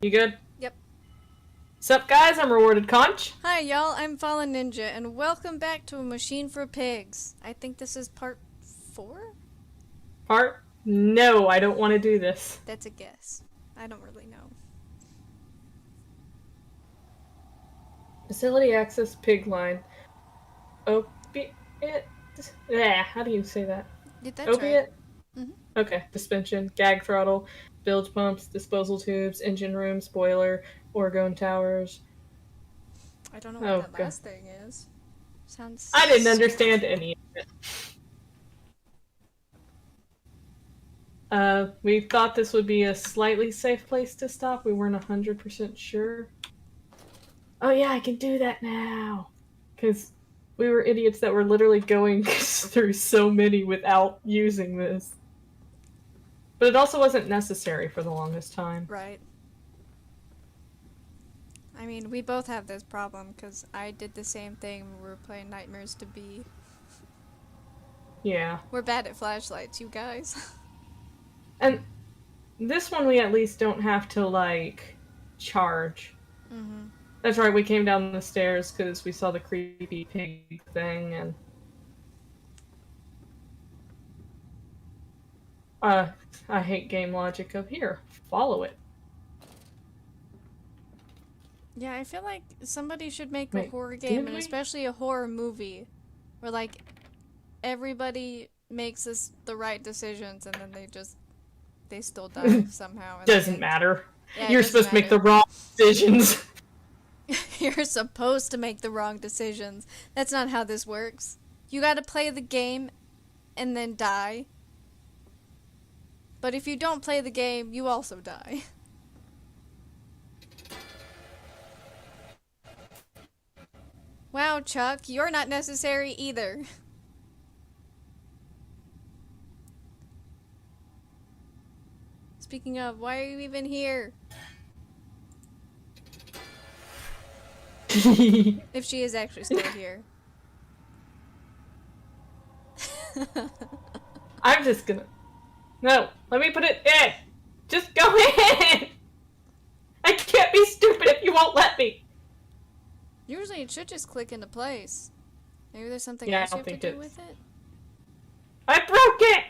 You good? Yep. Sup, guys? I'm Rewarded Conch. Hi, y'all. I'm Fallen Ninja, and welcome back to A Machine for Pigs. I think this is part 4? Part? No, I don't want to do this. That's a guess. I don't really know. Facility access pig line. Opiate. Yeah, how do you say that? That's right. Opiate? Hmm. Okay. Suspension, gag throttle, bilge pumps, disposal tubes, engine rooms, boiler, orgone towers. I don't know what Oh, that God. last thing is. Sounds I didn't understand sketchy. any of it. We thought this would be a slightly safe place to stop. We weren't 100% sure. Oh yeah, I can do that now. Because we were idiots that were literally going through so many without using this. But it also wasn't necessary for the longest time. Right. I mean, we both have this problem, because I did the same thing when we were playing Nightmares to Be. Yeah. We're bad at flashlights, you guys. And this one we at least don't have to, like, charge. Mm-hmm. That's right, we came down the stairs because we saw the creepy pig thing, and... I hate game logic of here. Follow it. Yeah, I feel like somebody should make a Wait, horror game, did and we? especially a horror movie, where, like, everybody makes the right decisions and then they still die somehow. Doesn't matter. Yeah, it You're doesn't supposed to make matter. the wrong decisions. You're supposed to make the wrong decisions. That's not how this works. You gotta play the game and then die. But if you don't play the game, you also die. Wow, Chuck, you're not necessary either. Speaking of, why are you even here? If she is actually still here. I'm just gonna... No, let me put it in! Just go in! I can't be stupid if you won't let me! Usually it should just click into place. Maybe there's something Yeah, I else you don't have to think do it's... with it? I broke it!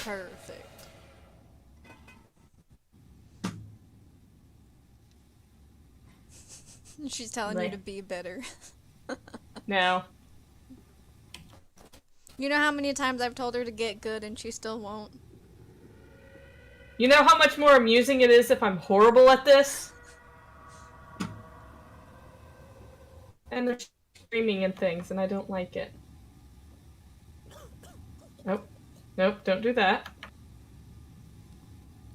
Perfect. She's telling you to be better. No. You know how many times I've told her to get good and she still won't? You know how much more amusing it is if I'm horrible at this? And they're screaming and things, and I don't like it. Nope. Nope, don't do that.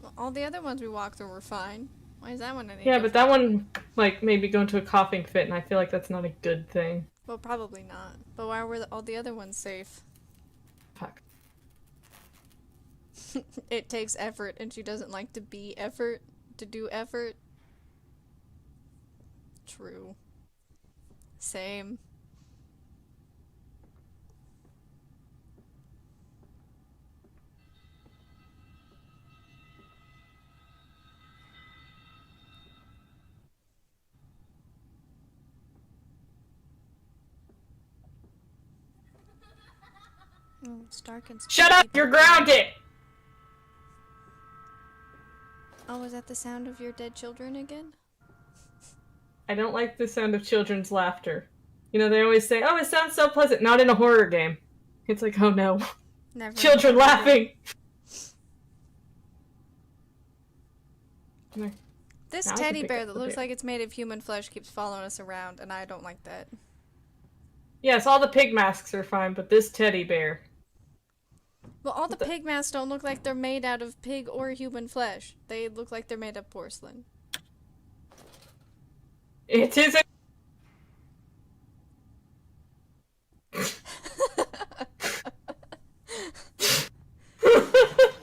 Well, all the other ones we walked through were fine. Why is that one any Yeah, different? but that one, like, made me go into a coughing fit, and I feel like that's not a good thing. Well, probably not. But why were all the other ones safe? Fuck. It takes effort and she doesn't like to be effort, to do effort. True. Same. Oh, it's dark and Shut up! spooky You're down here. grounded! Oh, is that the sound of your dead children again? I don't like the sound of children's laughter. You know, they always say, oh, it sounds so pleasant. Not in a horror game. It's like, oh no. Never. Children laughing! This Now I can teddy pick bear up that the looks bear. like it's made of human flesh keeps following us around, and I don't like that. Yes, all the pig masks are fine, but this teddy bear. Well, all the What the- pig masks don't look like they're made out of pig or human flesh. They look like they're made of porcelain. It is a...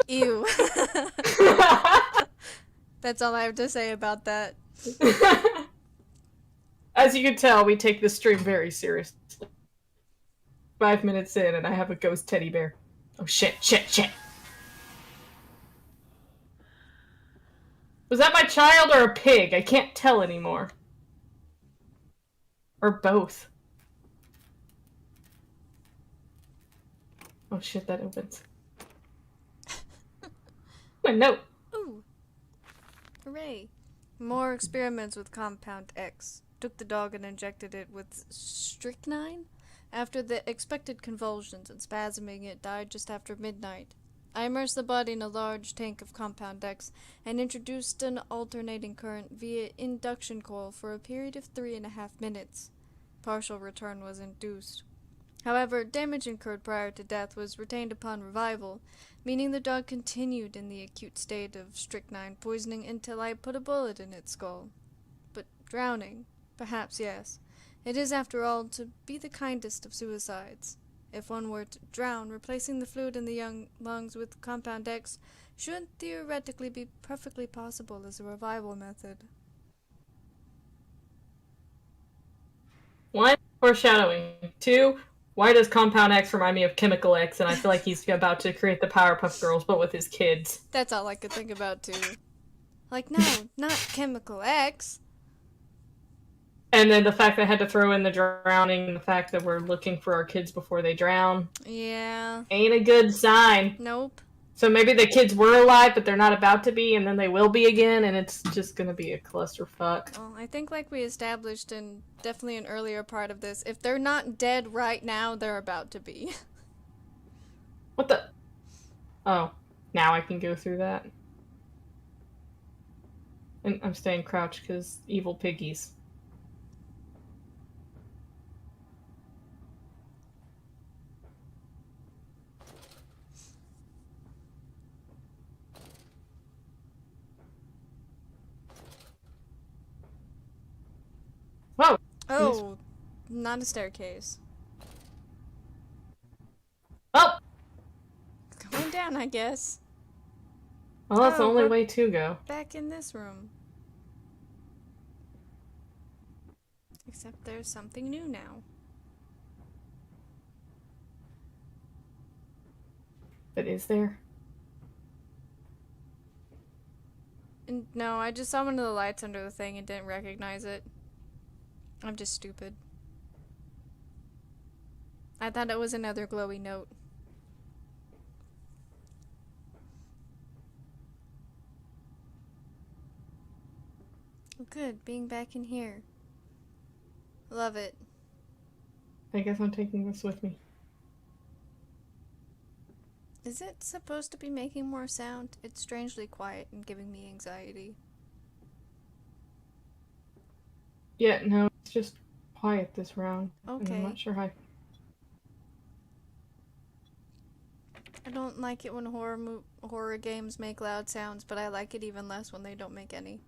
Ew. That's all I have to say about that. As you can tell, we take this stream very seriously. 5 minutes in, and I have a ghost teddy bear. Oh shit, shit, shit. Was that my child or a pig? I can't tell anymore. Or both. Oh shit, that opens. A note. Ooh. Hooray. More experiments with Compound X. Took the dog and injected it with strychnine. After the expected convulsions and spasming, it died just after midnight. I immersed the body in a large tank of Compound X and introduced an alternating current via induction coil for a period of 3.5 minutes. Partial return was induced. However, damage incurred prior to death was retained upon revival, meaning the dog continued in the acute state of strychnine poisoning until I put a bullet in its skull. But drowning, perhaps yes. It is, after all, to be the kindest of suicides. If one were to drown, replacing the fluid in the young lungs with Compound X should theoretically be perfectly possible as a revival method. 1, foreshadowing. 2, why does Compound X remind me of Chemical X? And I feel like he's about to create the Powerpuff Girls, but with his kids. That's all I could think about, too. Like, no, not Chemical X. And then the fact that I had to throw in the drowning, the fact that we're looking for our kids before they drown. Yeah. Ain't a good sign. Nope. So maybe the kids were alive, but they're not about to be, and then they will be again, and it's just gonna be a clusterfuck. Well, I think like we established in definitely an earlier part of this, if they're not dead right now, they're about to be. What the? Oh, now I can go through that. And I'm staying crouched because evil piggies. Whoa! Oh, not a staircase. Oh! Going down, I guess. Well, that's the Oh, only we're way to go. back in this room. Except there's something new now. But is there? And no, I just saw one of the lights under the thing and didn't recognize it. I'm just stupid. I thought it was another glowy note. Good, being back in here. Love it. I guess I'm taking this with me. Is it supposed to be making more sound? It's strangely quiet and giving me anxiety. Yeah, no, it's just quiet this round. And I'm Okay. not sure how. I don't like it when horror games make loud sounds, but I like it even less when they don't make any.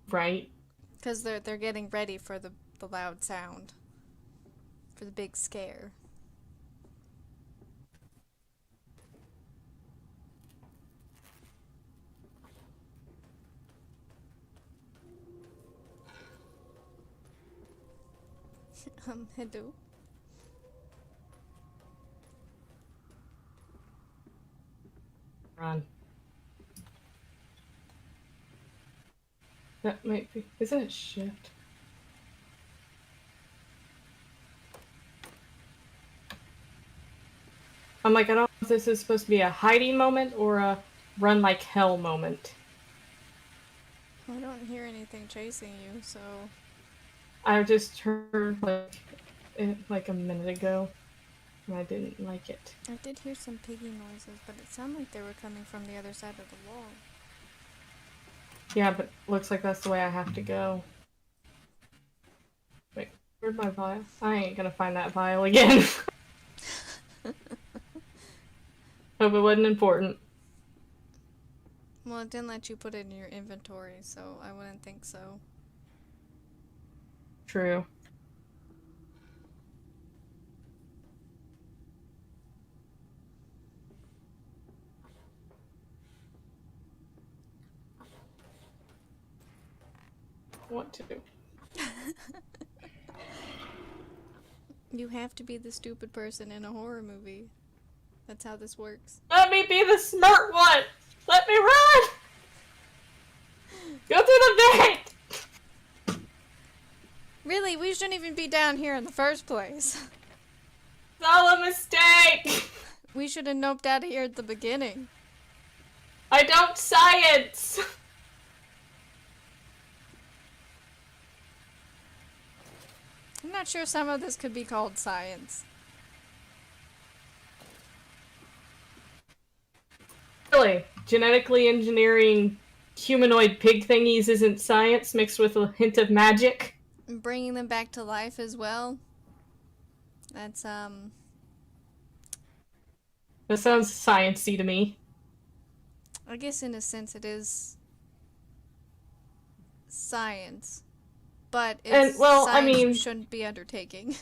Right? Because they're getting ready for the loud sound. For the big scare. Hello. Run. That might be. Is that a shift? I'm like, I don't know if this is supposed to be a hiding moment or a run like hell moment. I don't hear anything chasing you, so... I just heard it like a minute ago, and I didn't like it. I did hear some piggy noises, but it sounded like they were coming from the other side of the wall. Yeah, but looks like that's the way I have to go. Wait, where'd my vial? I ain't gonna find that vial again. Hope it wasn't important. Well, it didn't let you put it in your inventory, so I wouldn't think so. True. What to do? You have to be the stupid person in a horror movie. That's how this works. Let me be the smart one! Let me run! shouldn't even be down here in the first place. It's all a mistake! We should have noped out of here at the beginning. I don't science! I'm not sure some of this could be called science. Really, genetically engineering humanoid pig thingies isn't science mixed with a hint of magic? And bringing them back to life as well. That's, That sounds sciencey to me. I guess in a sense it is science. But it's science you shouldn't be undertaking.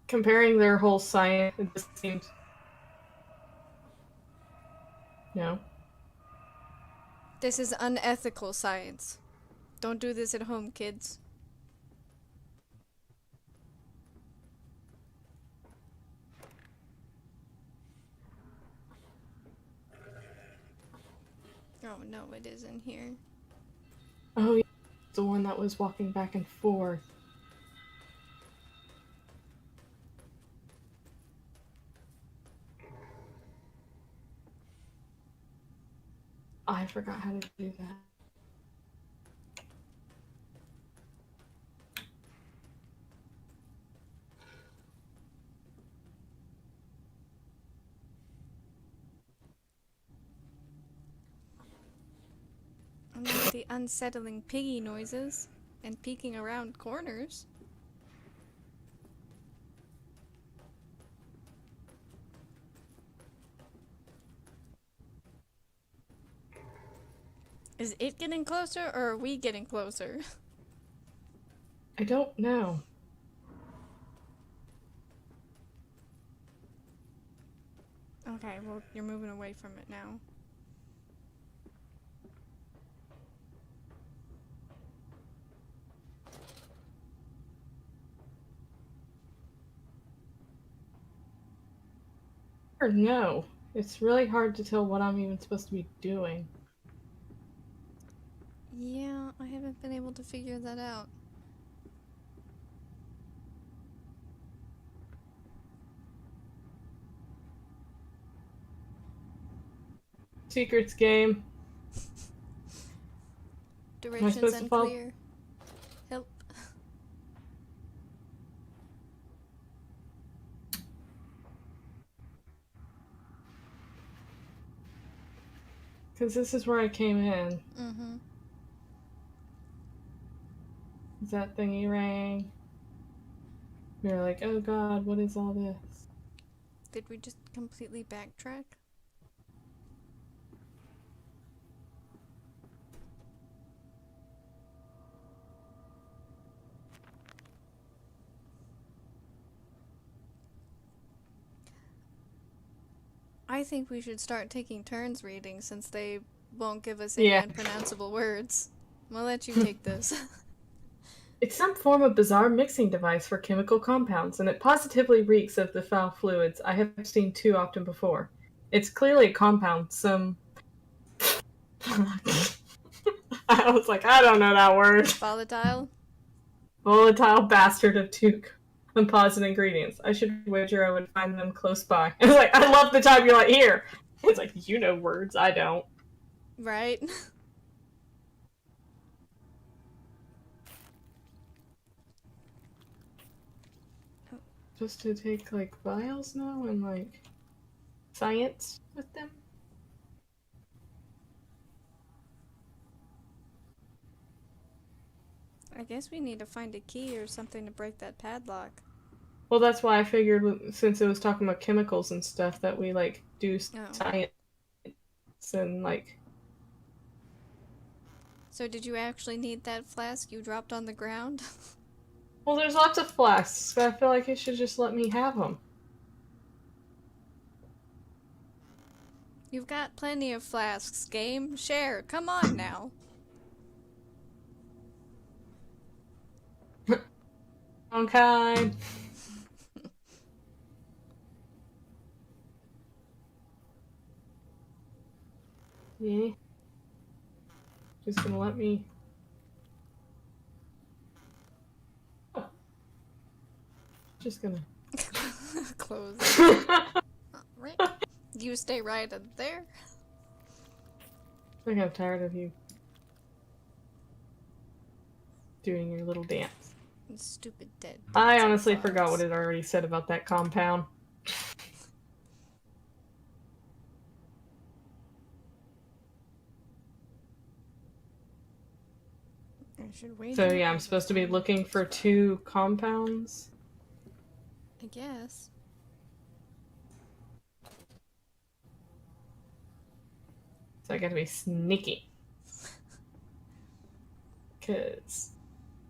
Comparing their whole science, it just seems... No. This is unethical science. Don't do this at home, kids. Oh no, it isn't here. Oh, yeah. The one that was walking back and forth. I forgot how to do that. I like the unsettling piggy noises and peeking around corners. Is it getting closer or are we getting closer? I don't know. Okay, well, you're moving away from it now. Or no. It's really hard to tell what I'm even supposed to be doing. Yeah, I haven't been able to figure that out. Secrets game. Directions unclear. Help. Because this is where I came in. Mm-hmm. That thingy rang. We were like, oh god, what is all this? Did we just completely backtrack? I think we should start taking turns reading since they won't give us any unpronounceable words. I'll let you take this. It's some form of bizarre mixing device for chemical compounds, and it positively reeks of the foul fluids I have seen too often before. It's clearly a compound, some... I was like, I don't know that word. Volatile? Volatile bastard of two composite ingredients. I should wager I would find them close by. It's like, I love the time you're like, here! It's like, you know words, I don't. Right? Just to take, like, vials now and, like, science with them? I guess we need to find a key or something to break that padlock. Well, that's why I figured, since it was talking about chemicals and stuff, that we, like, do science and, like... So did you actually need that flask you dropped on the ground? Well, there's lots of flasks, but I feel like you should just let me have them. You've got plenty of flasks, game. Share. Come on now. Okay. Yeah. Just gonna let me... Just gonna... Close. Right. You stay right in there. I think I'm tired of you doing your little dance. Stupid dead. I honestly forgot what it already said about that compound. So yeah, I'm supposed to be looking for 2 compounds. I guess. So I gotta be sneaky. Because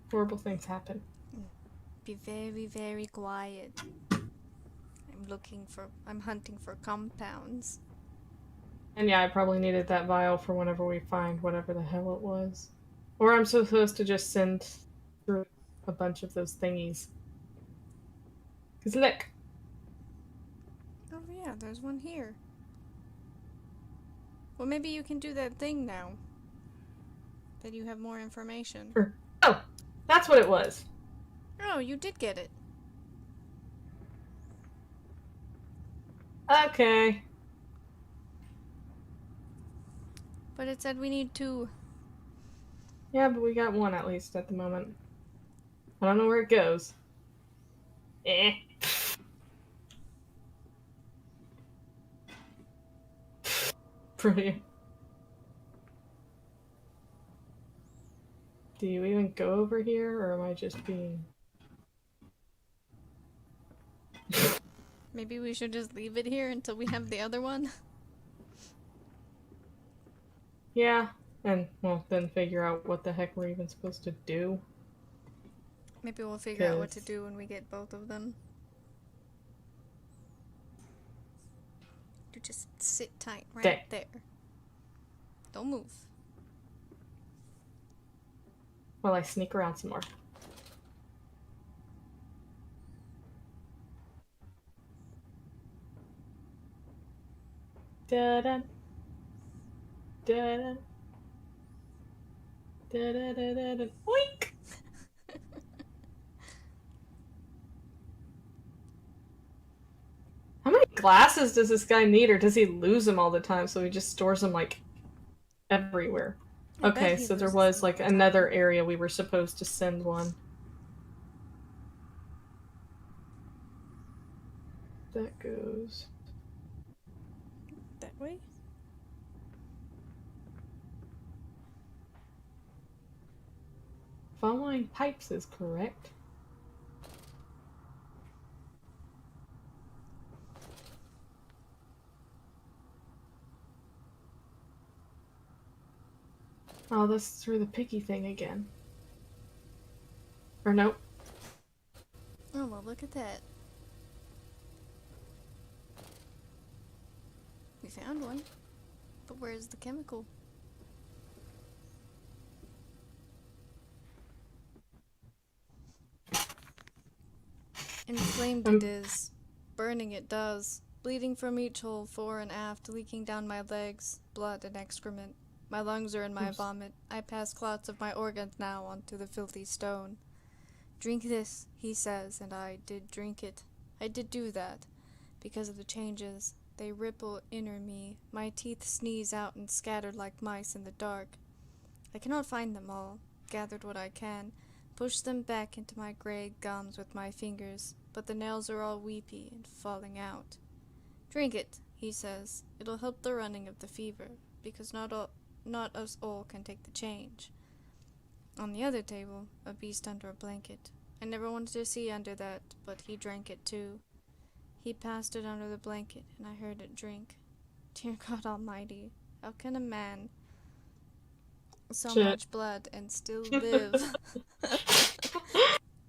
horrible things happen. Be very, very quiet. I'm hunting for compounds. And yeah, I probably needed that vial for whenever we find whatever the hell it was. Or I'm supposed to just send through a bunch of those thingies. Because look! Oh yeah, there's one here. Well, maybe you can do that thing now. That you have more information. Oh! That's what it was! Oh, you did get it. Okay. But it said we need 2. Yeah, but we got 1 at least at the moment. I don't know where it goes. Eh. Brilliant. Do you even go over here, or am I just being... Maybe we should just leave it here until we have the other one? Yeah, and, well, then figure out what the heck we're even supposed to do. Maybe we'll figure out what to do when we get both of them. You just sit tight right there. Don't move. While I sneak around some more. Da-da. Da-da. Da-da-da-da-da. Oink! How many glasses does this guy need, or does he lose them all the time, so he just stores them, like, everywhere? Okay, so there was, like, another area we were supposed to send one. That goes... that way? Following pipes is correct. Oh, this is through the picky thing again. Or nope. Oh, well, look at that. We found one. But where's the chemical? Inflamed it is. Burning it does. Bleeding from each hole, fore and aft, leaking down my legs, blood and excrement. My lungs are in my vomit. I pass clots of my organs now onto the filthy stone. Drink this, he says, and I did drink it. I did do that. Because of the changes, they ripple inner me. My teeth sneeze out and scatter like mice in the dark. I cannot find them all. Gathered what I can. Push them back into my gray gums with my fingers, but the nails are all weepy and falling out. Drink it, he says. It'll help the running of the fever, because not us all can take the change. On the other table, a beast under a blanket. I never wanted to see under that, but he drank it too. He passed it under the blanket, and I heard it drink. Dear God Almighty, how can a man so much blood and still live?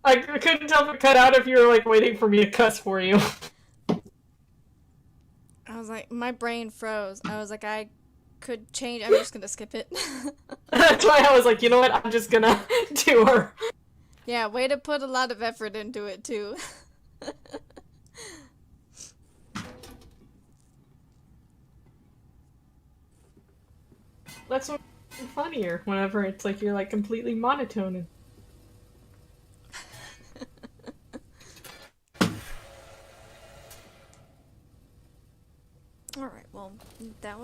I couldn't tell if it cut out if you were, like, waiting for me to cuss for you. I was like, my brain froze. I was like, I could change. I'm just gonna skip it. That's why I was like, you know what? I'm just gonna do her. Yeah, way to put a lot of effort into it, too. That's what's funnier whenever it's like you're like completely monotone.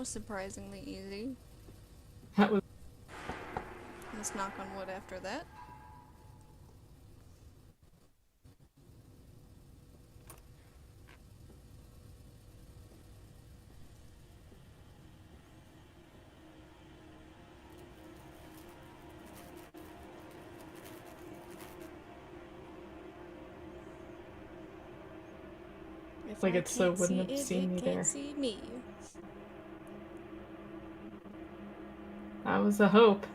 was surprisingly easy. That was. Let's knock on wood after that. If Like I it so can't wouldn't see have it, seen me it can't there. see me. That was the hope.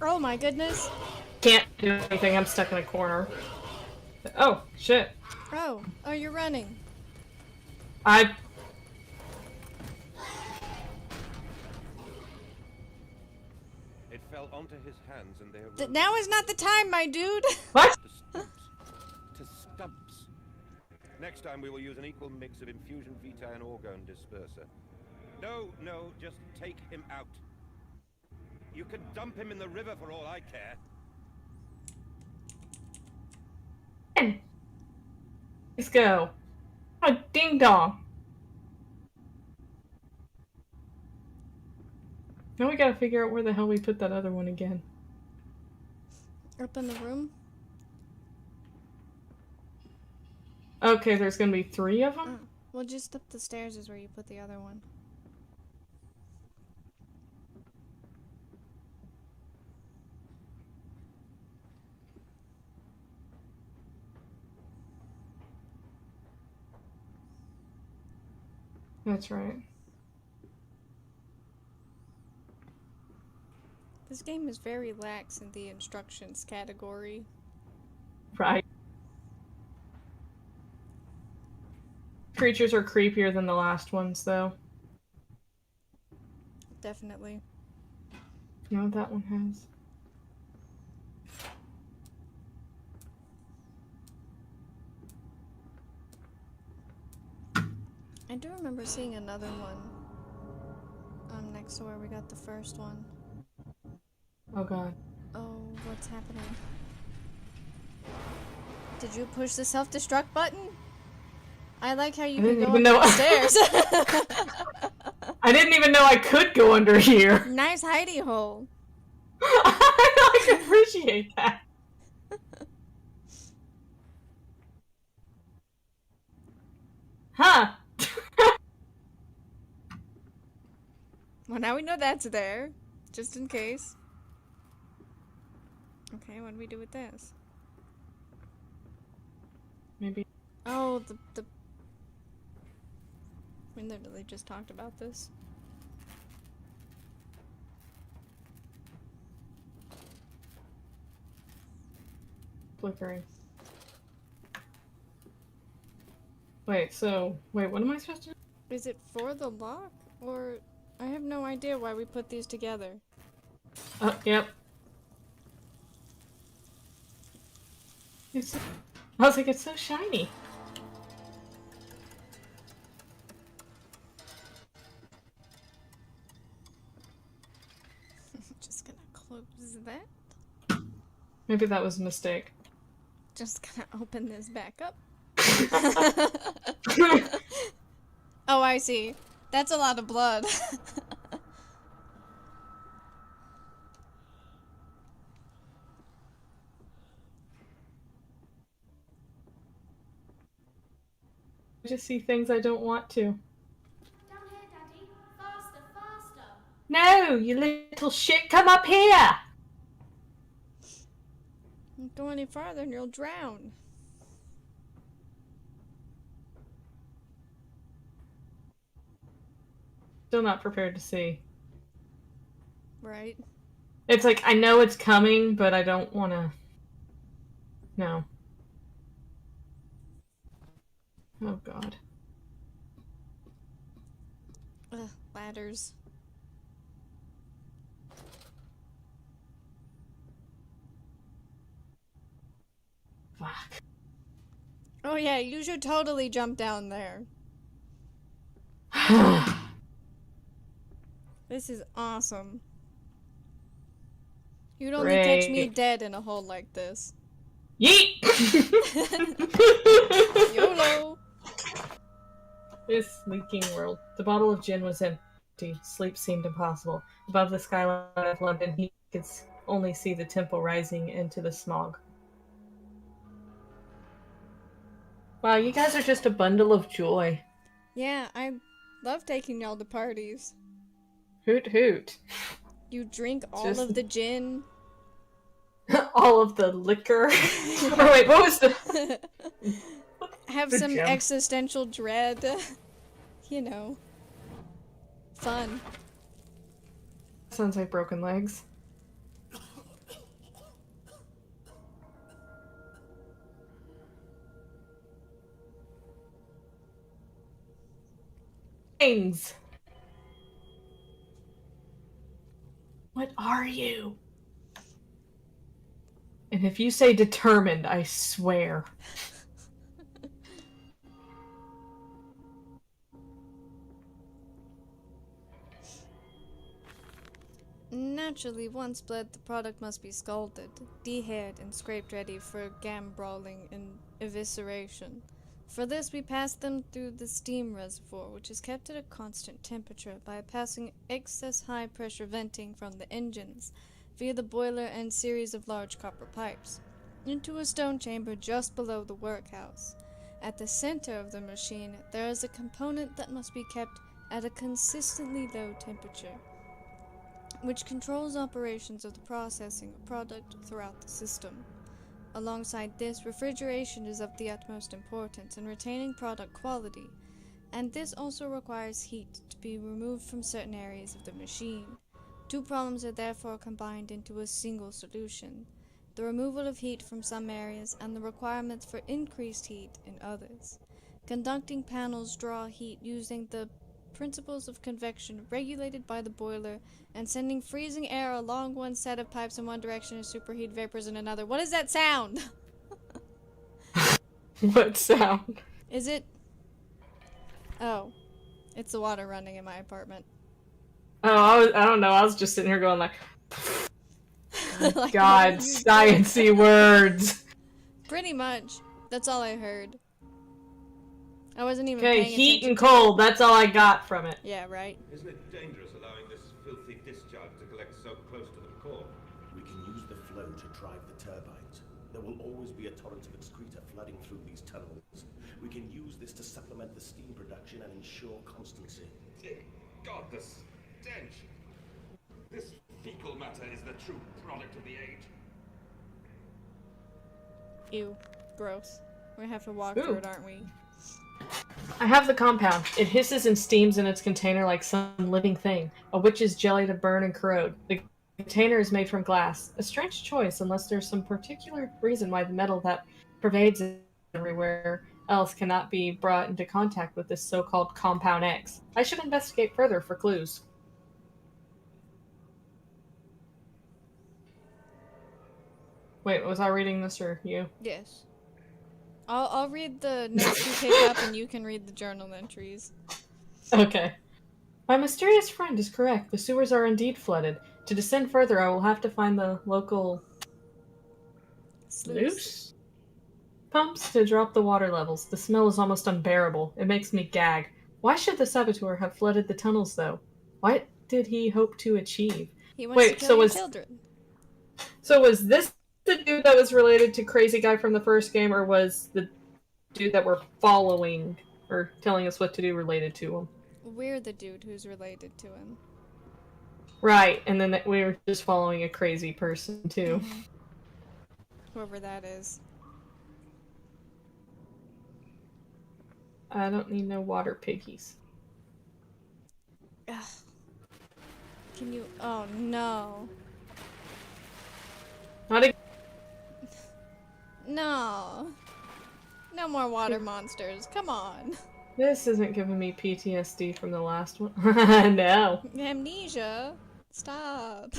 Oh my goodness. Can't do anything. I'm stuck in a corner. Oh shit! Oh, you're running. I. It fell onto his hands and they arose Now is not the time, my dude. What? to stumps. To stumps. Next time we will use an equal mix of infusion vitae and orgone disperser. No, just take him out. You can dump him in the river for all I care. Let's go. Oh, ding dong. Now we gotta figure out where the hell we put that other one again. Up in the room. Okay, there's gonna be 3 of them? Oh. Well, just up the stairs is where you put the other one. That's right. This game is very lax in the instructions category. Right. Creatures are creepier than the last ones, though. Definitely. You know what that one has? I do remember seeing another one. Next to where we got the first one. Oh god. Oh, what's happening? Did you push the self-destruct button? I like how you can go up the stairs. I didn't even know I could go under here. Nice hidey hole. I appreciate that. Huh. Well, now we know that's there. Just in case. Okay, what do we do with this? Maybe. Oh, the... We literally just talked about this. Flickering. Wait, what am I supposed to do? Is it for the lock? Or... I have no idea why we put these together. Yep. I was like, it's so shiny. Just gonna close that. Maybe that was a mistake. Just gonna open this back up. Oh, I see. That's a lot of blood. I just see things I don't want to. Down here, Daddy. Faster, faster. No, you little shit, come up here! Don't go any farther and you'll drown. Still not prepared to see. Right. It's like, I know it's coming, but I don't want to... No. Oh god. Ugh, ladders. Fuck. Oh yeah, you should totally jump down there. This is awesome. You'd only catch me Great. dead in a hole like this. Yeet! YOLO! This leaking world. The bottle of gin was empty. Sleep seemed impossible. Above the skyline of London, he could only see the temple rising into the smog. Wow, you guys are just a bundle of joy. Yeah, I love taking y'all to parties. Hoot hoot. You drink all Just- of the gin. All of the liquor. Or wait, what was the... Have The some gem. existential dread. You know. Fun. Sounds like broken legs. Things. What are you? And if you say determined, I swear. Naturally, once bled, the product must be scalded, dehaired, and scraped ready for gambrawling and evisceration. For this, we pass them through the steam reservoir, which is kept at a constant temperature by passing excess high-pressure venting from the engines, via the boiler and series of large copper pipes, into a stone chamber just below the workhouse. At the center of the machine, there is a component that must be kept at a consistently low temperature, which controls operations of the processing of product throughout the system. Alongside this, refrigeration is of the utmost importance in retaining product quality, and this also requires heat to be removed from certain areas of the machine. Two problems are therefore combined into a single solution: the removal of heat from some areas and the requirements for increased heat in others. Conducting panels draw heat using the principles of convection regulated by the boiler and sending freezing air along one set of pipes in one direction and superheat vapors in another. What is that sound? What sound? Is it... Oh. It's the water running in my apartment. Oh, I don't know. I was just sitting here going like, Like, what God, are you sciencey words. Pretty much. That's all I heard. I wasn't even Okay, paying heat attention and to it. cold. That's all I got from it. Yeah, right. Isn't it dangerous allowing this filthy discharge to collect so close to the core? We can use the flow to drive the turbines. There will always be a torrent of excreta flooding through these tunnels. We can use this to supplement the steam production and ensure constancy. Dear God, the stench! This fecal matter is the true product of the age. Ew. Gross. We're gonna have to walk Ooh. through it, aren't we? I have the compound. It hisses and steams in its container like some living thing. A witch's jelly to burn and corrode. The container is made from glass. A strange choice, unless there's some particular reason why the metal that pervades it everywhere else cannot be brought into contact with this so-called Compound X. I should investigate further for clues. Wait, was I reading this or you? Yes. I'll read the notes you pick up and you can read the journal entries. Okay. My mysterious friend is correct. The sewers are indeed flooded. To descend further, I will have to find the local sluice pumps to drop the water levels. The smell is almost unbearable. It makes me gag. Why should the saboteur have flooded the tunnels, though? What did he hope to achieve? He wants Wait, to kill so your was- children. So was this the dude that was related to Crazy Guy from the first game, or was the dude that we're following or telling us what to do related to him? We're the dude who's related to him. Right, and then we were just following a crazy person, too. Whoever that is. I don't need no water piggies. Ugh. Can you... Oh, no. Not a- No. No more water monsters. Come on. This isn't giving me PTSD from the last one. No. Amnesia. Stop.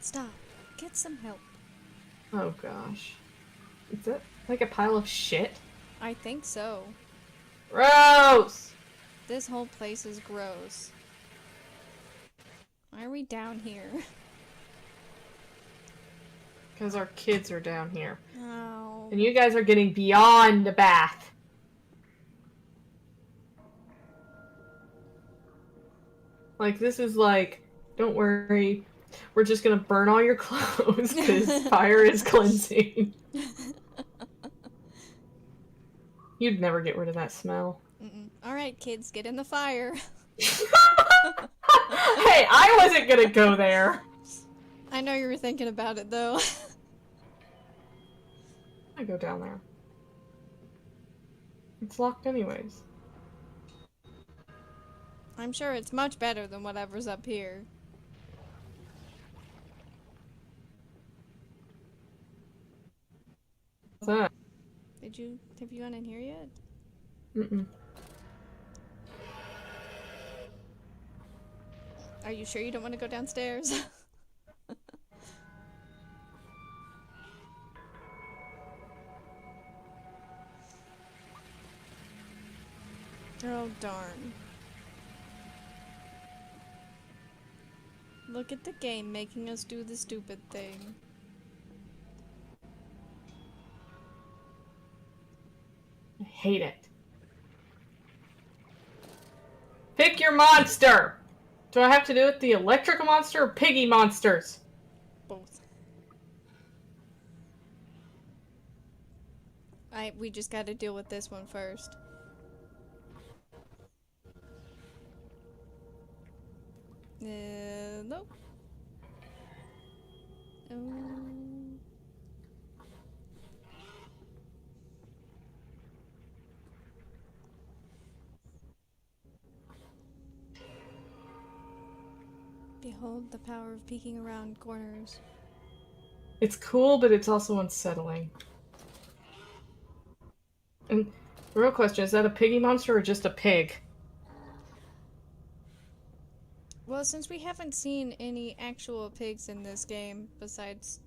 Stop. Get some help. Oh gosh. Is that like a pile of shit? I think so. Gross! This whole place is gross. Why are we down here? Because our kids are down here. Oh. And you guys are getting beyond the bath. Like, this is like, don't worry, we're just gonna burn all your clothes because fire is cleansing. You'd never get rid of that smell. Alright, kids, get in the fire. Hey, I wasn't gonna go there. I know you were thinking about it, though. I go down there. It's locked anyways. I'm sure it's much better than whatever's up here. What's that? Have you gone in here yet? Mm-mm. Are you sure you don't want to go downstairs? Oh, darn. Look at the game making us do the stupid thing. I hate it. Pick your monster! Do I have to do it the electrical monster or piggy monsters? Both. We just gotta deal with this one first. Nope. Behold the power of peeking around corners. It's cool, but it's also unsettling. And the real question, is that a piggy monster or just a pig? Well, since we haven't seen any actual pigs in this game, besides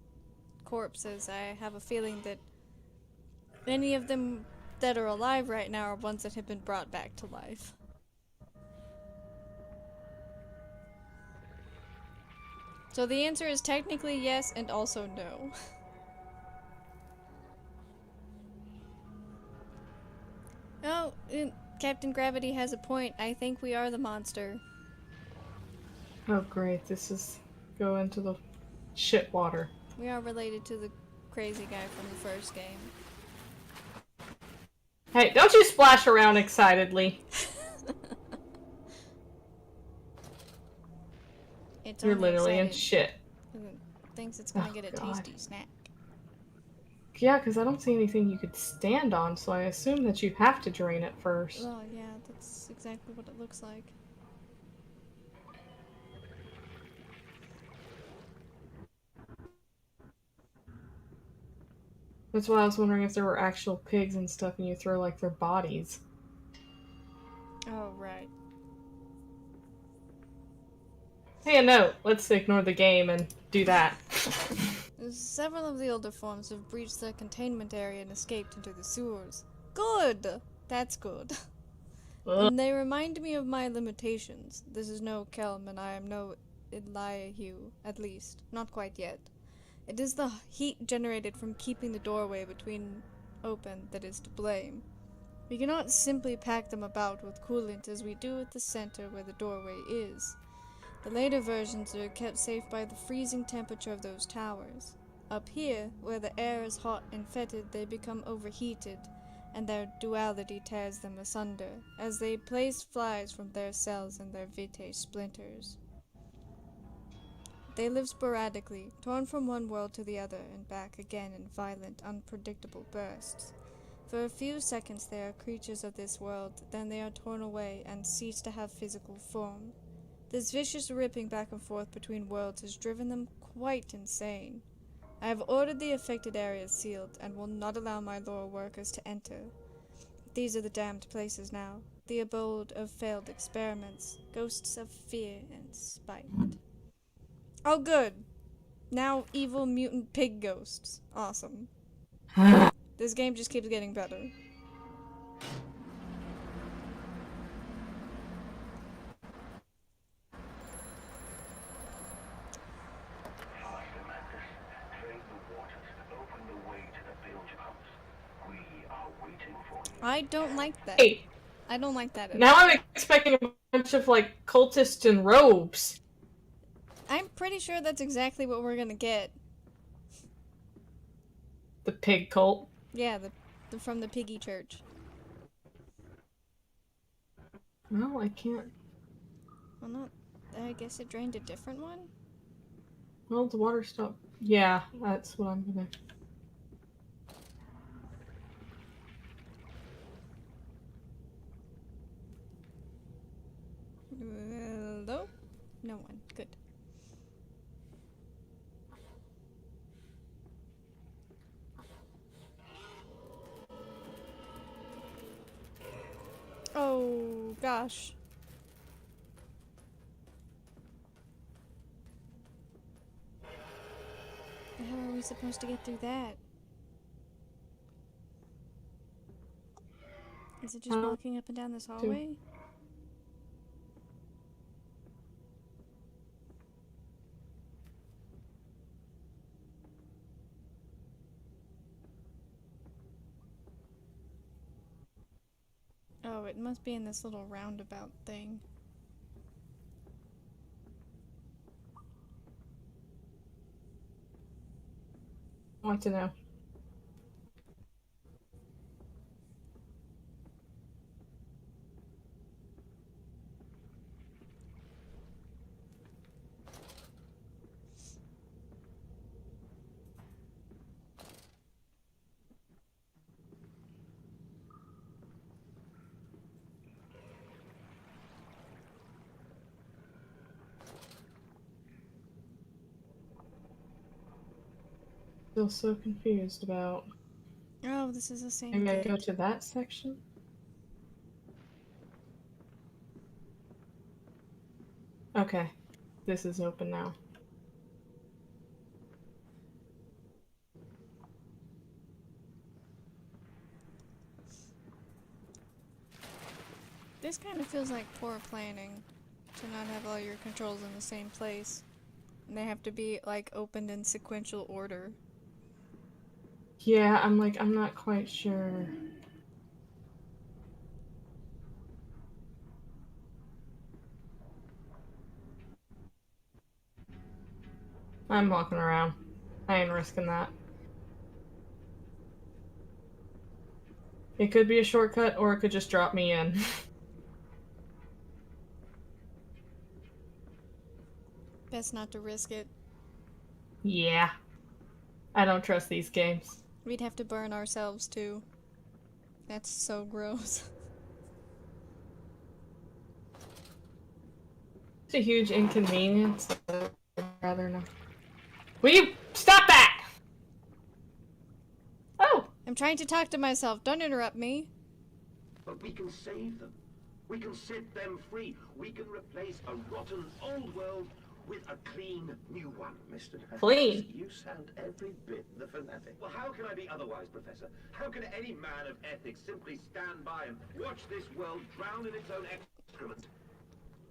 corpses, I have a feeling that any of them that are alive right now are ones that have been brought back to life. So the answer is technically yes and also no. Oh, Captain Gravity has a point. I think we are the monster. Oh great, this is go into the shit water. We are related to the crazy guy from the first game. Hey, don't you splash around excitedly. It's You're only literally in excited shit. 'cause it thinks it's gonna Oh, get a God. tasty snack. Yeah, because I don't see anything you could stand on, so I assume that you have to drain it first. Oh yeah, that's exactly what it looks like. That's why I was wondering if there were actual pigs and stuff and you throw, like, their bodies. Oh right. Hey, no, let's ignore the game and do that. Several of the older forms have breached the containment area and escaped into the sewers. Good! That's good. Ugh. And they remind me of my limitations. This is no Kelm, and I am no Elihu, at least. Not quite yet. It is the heat generated from keeping the doorway between open that is to blame. We cannot simply pack them about with coolant as we do at the center where the doorway is. The later versions are kept safe by the freezing temperature of those towers. Up here, where the air is hot and fetid, they become overheated, and their duality tears them asunder, as they place flies from their cells and their vitae splinters. They live sporadically, torn from one world to the other and back again in violent, unpredictable bursts. For a few seconds they are creatures of this world, then they are torn away and cease to have physical form. This vicious ripping back and forth between worlds has driven them quite insane. I have ordered the affected areas sealed, and will not allow my lore workers to enter. These are the damned places now, the abode of failed experiments, ghosts of fear and spite. Oh good! Now evil mutant pig ghosts. Awesome. This game just keeps getting better. I don't like that. Hey, I don't like that at now all. I'm expecting a bunch of, like, cultists in robes. I'm pretty sure that's exactly what we're gonna get. The pig cult. Yeah, the from the piggy church. Well, I can't. Well, not. I guess it drained a different one? Well, the water stopped. Yeah, that's what I'm gonna. Hello? No one. Good. Oh, gosh. How are we supposed to get through that? Is it just walking up and down this hallway? Oh, it must be in this little roundabout thing. I want to know. Still so confused about. Oh, this is the same Maybe I gate. go to that section? Okay. This is open now. This kind of feels like poor planning to not have all your controls in the same place. And they have to be, like, opened in sequential order. Yeah, I'm not quite sure. I'm walking around. I ain't risking that. It could be a shortcut, or it could just drop me in. Best not to risk it. Yeah. I don't trust these games. We'd have to burn ourselves, too. That's so gross. It's a huge inconvenience. I'd rather not. Will you stop that? Oh! I'm trying to talk to myself. Don't interrupt me. But we can save them. We can set them free. We can replace a rotten old world with a clean new one. Mr. Matthews, Clean. you sound every bit the fanatic. Well, how can I be otherwise, Professor? How can any man of ethics simply stand by and watch this world drown in its own excrement?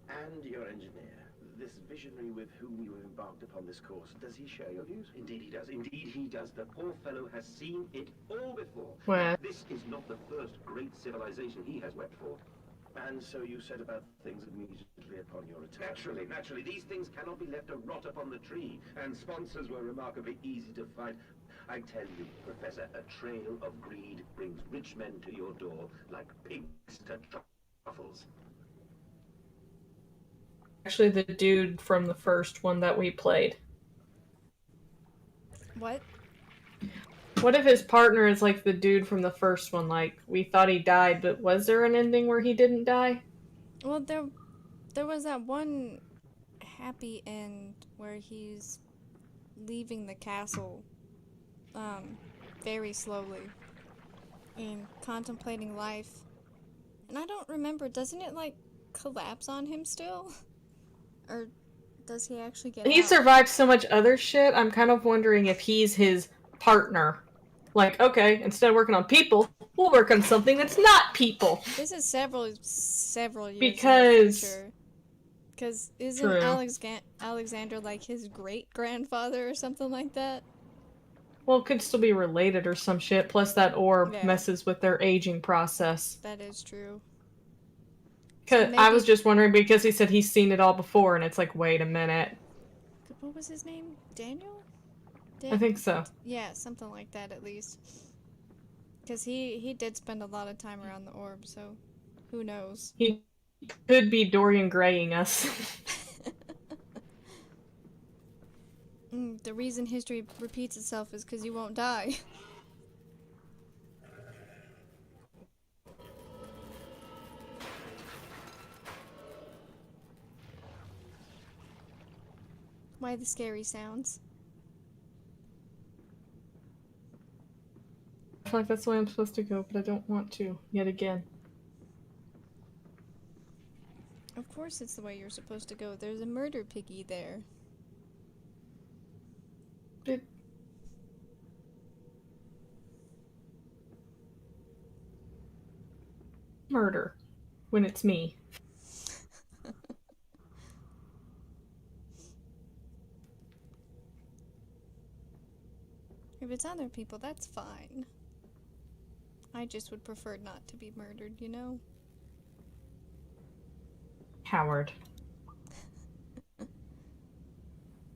And your engineer, this visionary with whom you have embarked upon this course, does he share your views? Indeed he does. Indeed he does. The poor fellow has seen it all before. Well. This is not the first great civilization he has wept for. And so you set about things immediately upon your return. Naturally. These things cannot be left to rot upon the tree. And sponsors were remarkably easy to find. I tell you, Professor, a trail of greed brings rich men to your door like pigs to truffles. Actually, the dude from the first one that we played. What? What if his partner is like the dude from the first one? Like, we thought he died, but was there an ending where he didn't die? Well, there was that one happy end where he's leaving the castle, very slowly and contemplating life. And I don't remember, doesn't it, like, collapse on him still? Or does he actually get He out? survived so much other shit, I'm kind of wondering if he's his partner. Like, okay, instead of working on people, we'll work on something that's not people. This is several years Because- in the future. Because isn't True. Alexander like his great-grandfather or something like that? Well, it could still be related or some shit. Plus, that orb Yeah. messes with their aging process. That is true. So 'Cause I maybe... was just wondering because he said he's seen it all before, and it's like, wait a minute. What was his name? Daniel? I think so. Yeah, something like that at least. Because he did spend a lot of time around the orb, so who knows? He could be Dorian Graying us. The reason history repeats itself is because you won't die. Why the scary sounds? I feel like that's the way I'm supposed to go, but I don't want to, yet again. Of course it's the way you're supposed to go. There's a murder piggy there. It... Murder. When it's me. If it's other people, that's fine. I just would prefer not to be murdered, you know? Howard.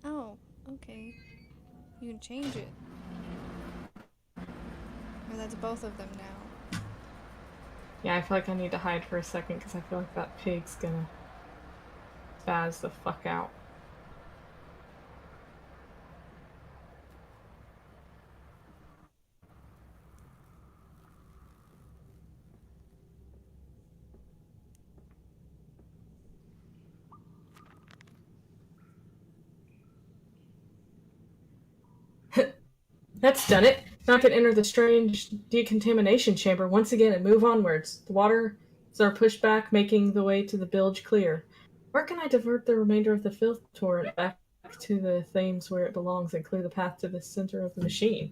Oh, okay. You can change it. Or that's both of them now. Yeah, I feel like I need to hide for a second because I feel like that pig's gonna spaz the fuck out. That's done it. Now I can enter the strange decontamination chamber once again and move onwards. The waters are pushed back, making the way to the bilge clear. Where can I divert the remainder of the filth torrent back to the Thames where it belongs and clear the path to the center of the machine?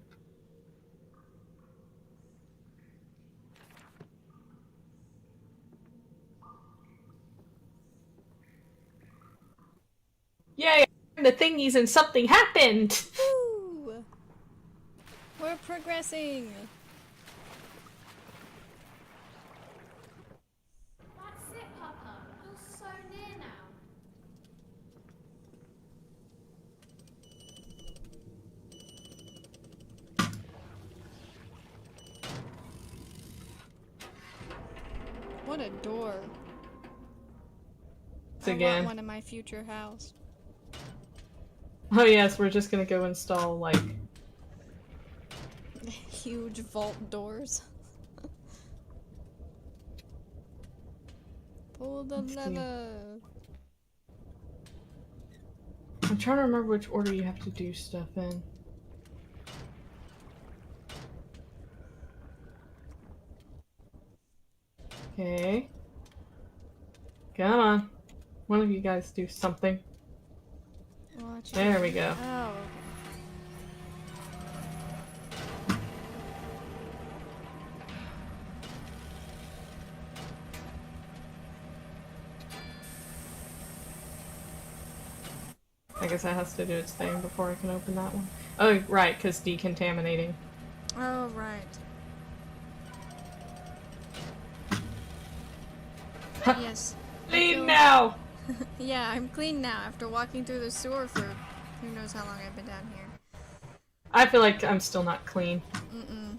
Yay! I the thingies and something happened! Woo! We're progressing! That's it, Papa. You're so near now. What a door. Once I again. want one in my future house. Oh yes, we're just gonna go install, like... Huge vault doors. Pull the Let's see. lever. I'm trying to remember which order you have to do stuff in. Okay. Come on. One of you guys do something. Watch There it. we go. Oh, okay. I guess that has to do its thing before I can open that one. Oh, right, because decontaminating. Oh, right. Yes. I Clean feel- now! Yeah, I'm clean now after walking through the sewer for who knows how long I've been down here. I feel like I'm still not clean. Mm-mm.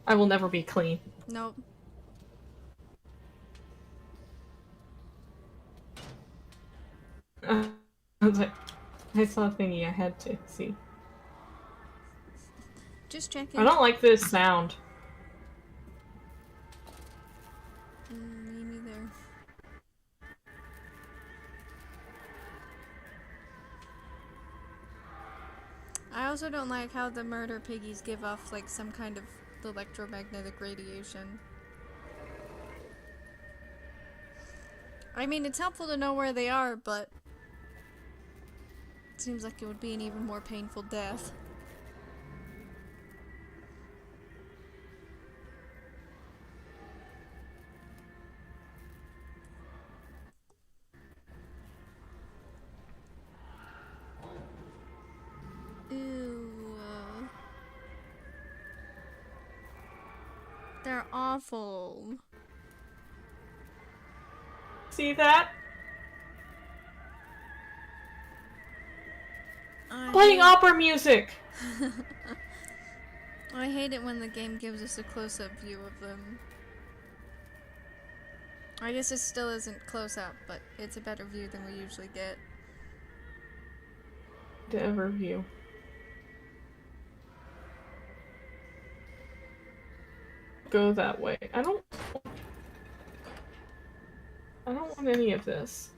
I will never be clean. Nope. I was like, I saw a thingy I had to see. Just checking. I don't like this sound. Me neither. I also don't like how the murder piggies give off like some kind of electromagnetic radiation. I mean, it's helpful to know where they are, but it seems like it would be an even more painful death. Ew. They're awful. See that? Playing opera music! I hate it when the game gives us a close-up view of them. I guess it still isn't close-up, but it's a better view than we usually get. To ever view. Go that way. I don't want any of this.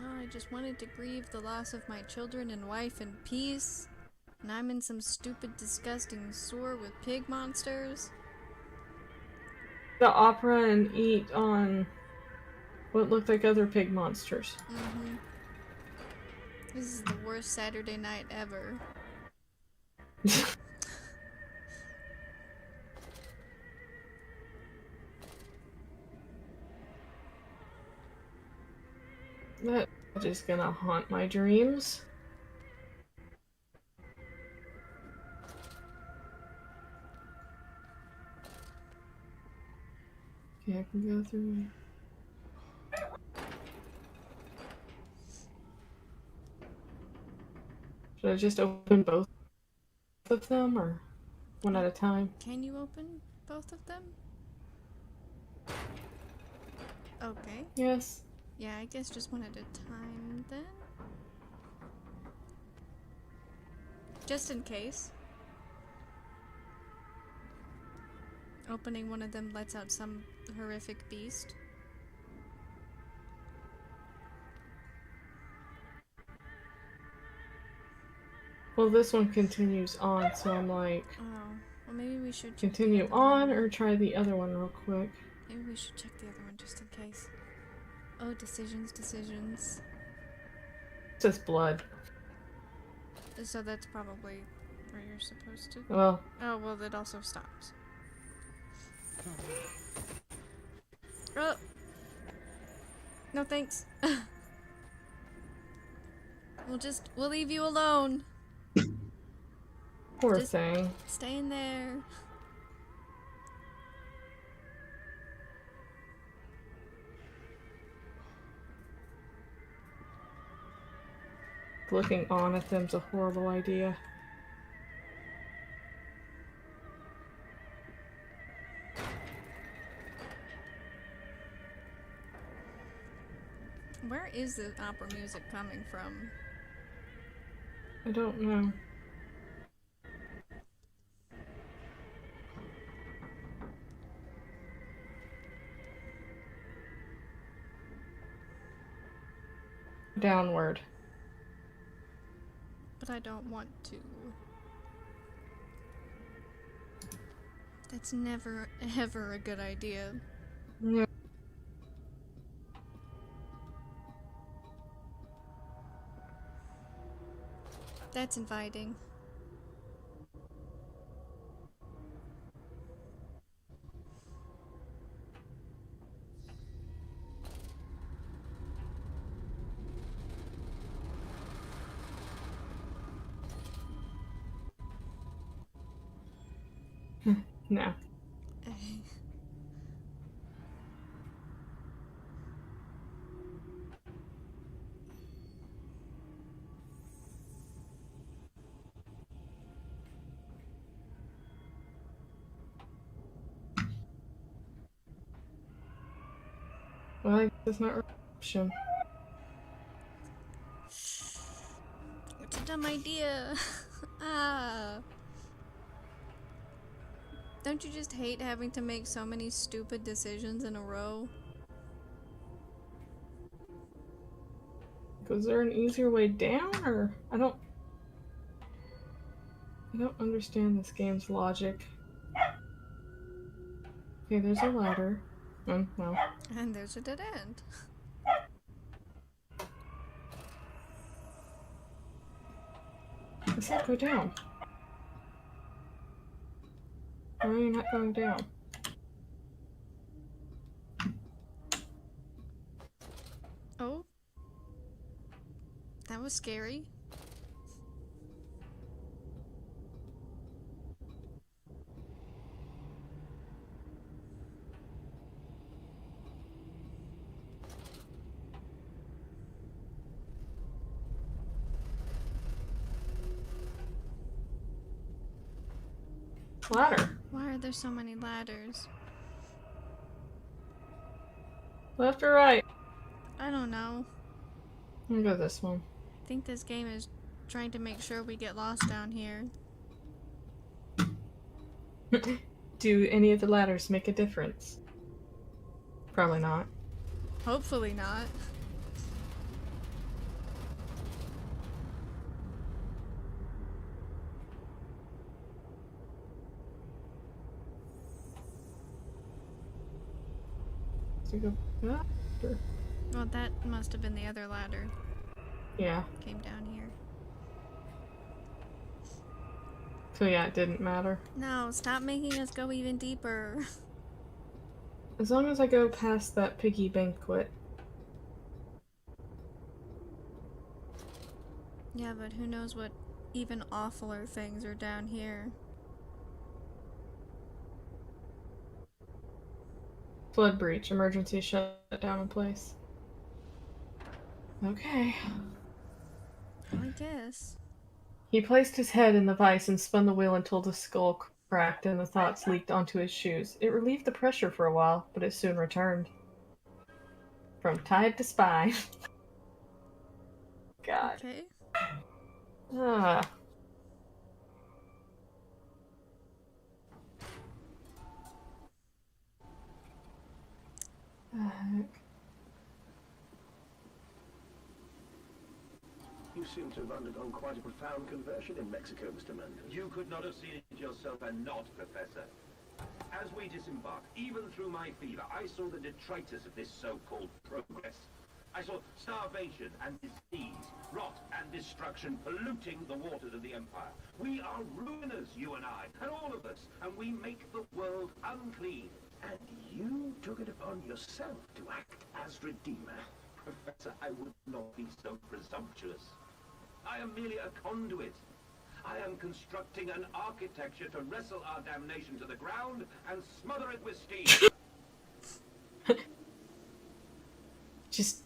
No, I just wanted to grieve the loss of my children and wife in peace. And I'm in some stupid, disgusting sewer with pig monsters. The opera and eat on what looked like other pig monsters. Mm-hmm. This is the worst Saturday night ever. That's just gonna haunt my dreams. Okay, I can go through. Should I just open both of them, or one at a time? Can you open both of them? Okay. Yes. Yeah, I guess just one at a time then. Just in case. Opening one of them lets out some horrific beast. Well, this one continues on, so I'm like, Oh, well maybe we should check continue the other on one. or try the other one real quick. Maybe we should check the other one just in case. Oh, decisions. It's just blood. So that's probably where you're supposed to. Well, Oh, well, it also stops. Oh! No thanks. We'll leave you alone. poor Just- thing. Stay in there. Looking on at them's a horrible idea. Where is the opera music coming from? I don't know. Downward. But I don't want to. That's never, ever a good idea. Yeah. That's inviting. No. Well, I guess it's not an option. It's a dumb idea. Ah. Don't you just hate having to make so many stupid decisions in a row? Was there an easier way down, or I don't understand this game's logic. Okay, there's a ladder. Well. And there's a dead end. Let's not go down. Why are you not going down? Oh. That was scary. Ladder. Why are there so many ladders? Left or right? I don't know. I'm gonna go this one. I think this game is trying to make sure we get lost down here. Do any of the ladders make a difference? Probably not. Hopefully not. So go back, or- Well, that must have been the other ladder. Yeah. Came down here. So yeah, it didn't matter. No, stop making us go even deeper. As long as I go past that piggy banquet. Yeah, but who knows what even awfuler things are down here. Flood breach. Emergency shutdown in place. Okay. I guess. He placed his head in the vise and spun the wheel until the skull cracked and the thoughts leaked onto his shoes. It relieved the pressure for a while, but it soon returned. From tide to spine. God. Okay. Ah. You seem to have undergone quite a profound conversion in Mexico, Mr. Mandan. You could not have seen it yourself and not, Professor. As we disembarked, even through my fever, I saw the detritus of this so-called progress. I saw starvation and disease, rot and destruction polluting the waters of the Empire. We are ruiners, you and I, and all of us, and we make the world unclean. And you took it upon yourself to act as Redeemer. Professor, I would not be so presumptuous. I am merely a conduit. I am constructing an architecture to wrestle our damnation to the ground and smother it with steam. Just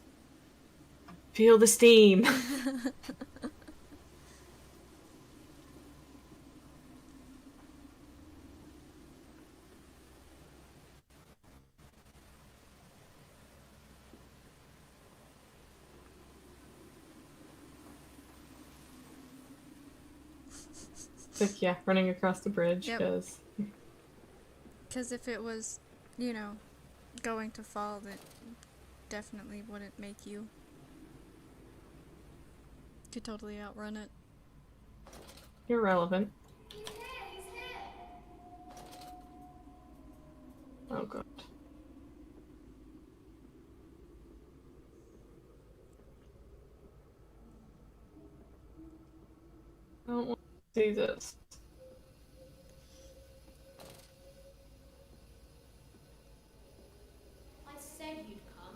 feel the steam. It's like, yeah, running across the bridge, Yep. because Because if it was, you know, going to fall, that definitely wouldn't make you. Could totally outrun it. irrelevant. He's here, he's here. Oh god. I don't want to see this. I said you'd come.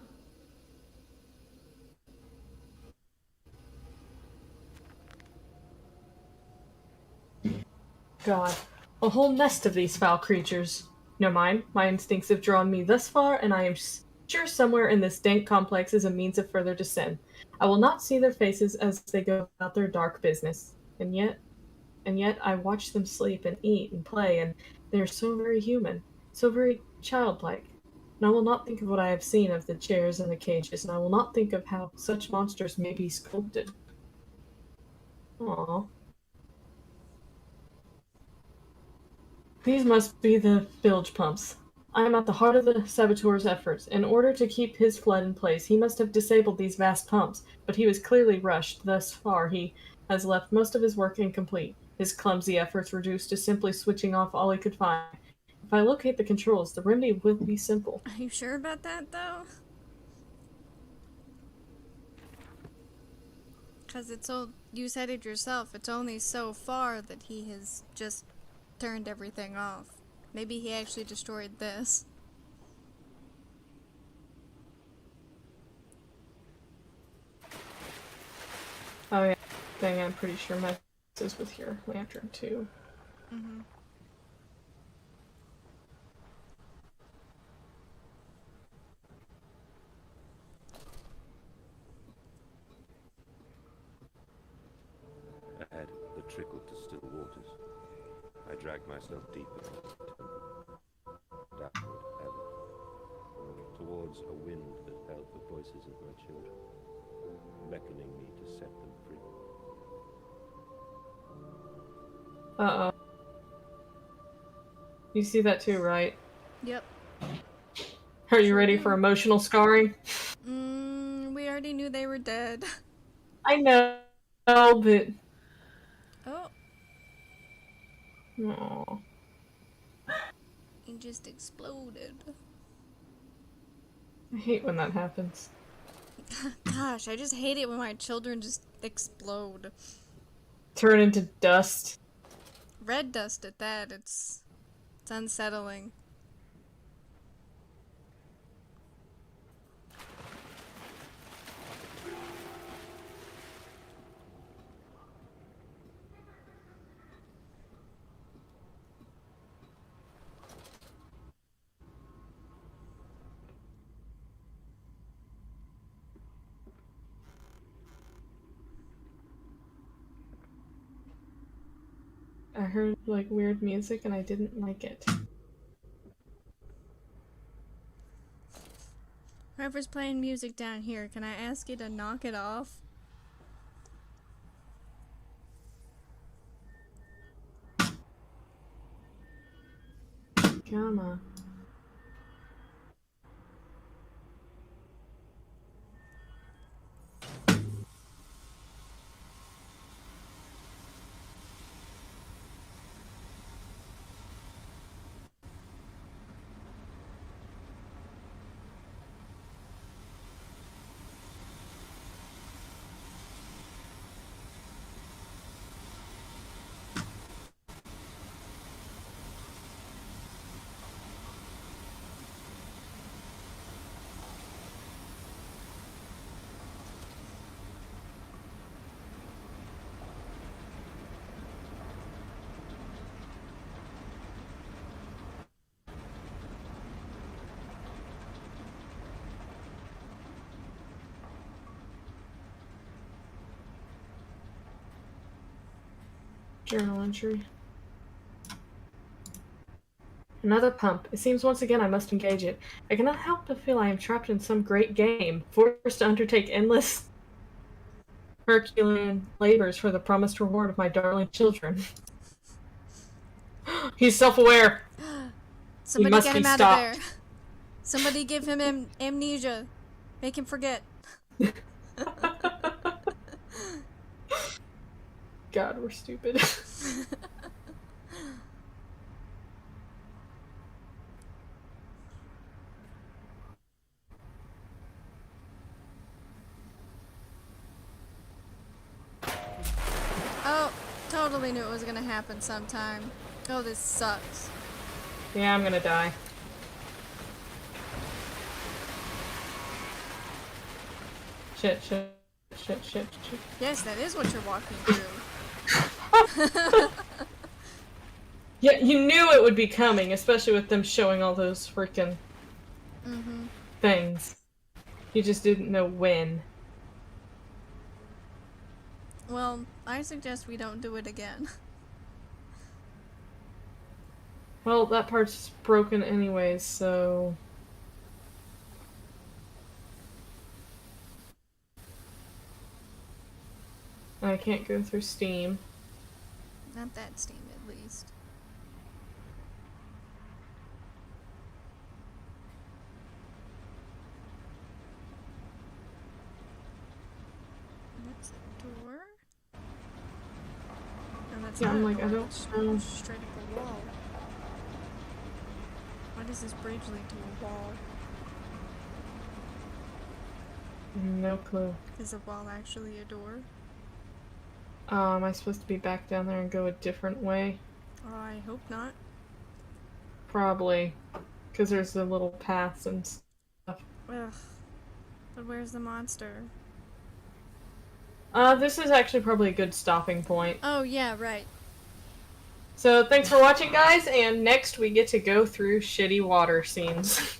God. A whole nest of these foul creatures. No mind, my instincts have drawn me thus far, and I am sure somewhere in this dank complex is a means of further descent. I will not see their faces as they go about their dark business. And yet I watch them sleep and eat and play, and they are so very human, so very childlike. And I will not think of what I have seen of the chairs and the cages, and I will not think of how such monsters may be sculpted. Aww. These must be the bilge pumps. I am at the heart of the saboteur's efforts. In order to keep his flood in place, he must have disabled these vast pumps, but he was clearly rushed. Thus far, he has left most of his work incomplete, his clumsy efforts reduced to simply switching off all he could find. If I locate the controls, the remedy will be simple. Are you sure about that, though? Because it's all. You said it yourself, it's only so far that he has just turned everything off. Maybe he actually destroyed this. Oh yeah, thing I'm pretty sure messes with your lantern too. Mm-hmm. Ahead, the trickle to still waters. I dragged myself deeper downward ever, towards a wind that held the voices of my children, beckoning me to set them free. Uh-oh. You see that too, right? Yep. Are you Sure ready do. for emotional scarring? We already knew they were dead. I know, but... Oh, Aw. he just exploded. I hate when that happens. Gosh, I just hate it when my children just explode. Turn into dust. Red dust at that, it's unsettling. I heard, like, weird music and I didn't like it. Whoever's playing music down here, can I ask you to knock it off? Come on. Journal entry. Another pump. It seems once again I must engage it. I cannot help but feel I am trapped in some great game, forced to undertake endless Herculean labors for the promised reward of my darling children. He's self-aware. Somebody must get be him out stopped. of there. Somebody give him amnesia. Make him forget. God, we're stupid. Oh, totally knew it was gonna happen sometime. Oh, this sucks. Yeah, I'm gonna die. Shit, shit, shit, shit, shit. Yes, that is what you're walking through. Yeah, you knew it would be coming, especially with them showing all those freaking things. You just didn't know when. Well, I suggest we don't do it again. Well, that part's broken anyways, so... I can't go through Steam. Not that Steam, at least. That's a door? No, that's Yeah, not I'm a like, door. I don't That's know. straight up a wall. Why does this bridge lead to a wall? No clue. Is a wall actually a door? Am I supposed to be back down there and go a different way? Oh, I hope not. Probably. Because there's the little paths and stuff. Ugh. But where's the monster? This is actually probably a good stopping point. Oh, yeah, right. So thanks for watching, guys, and next we get to go through shitty water scenes.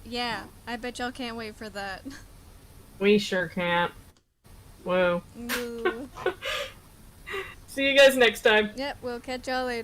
Yeah, I bet y'all can't wait for that. We sure can't. Whoa. Ooh. See you guys next time. Yep, we'll catch y'all later.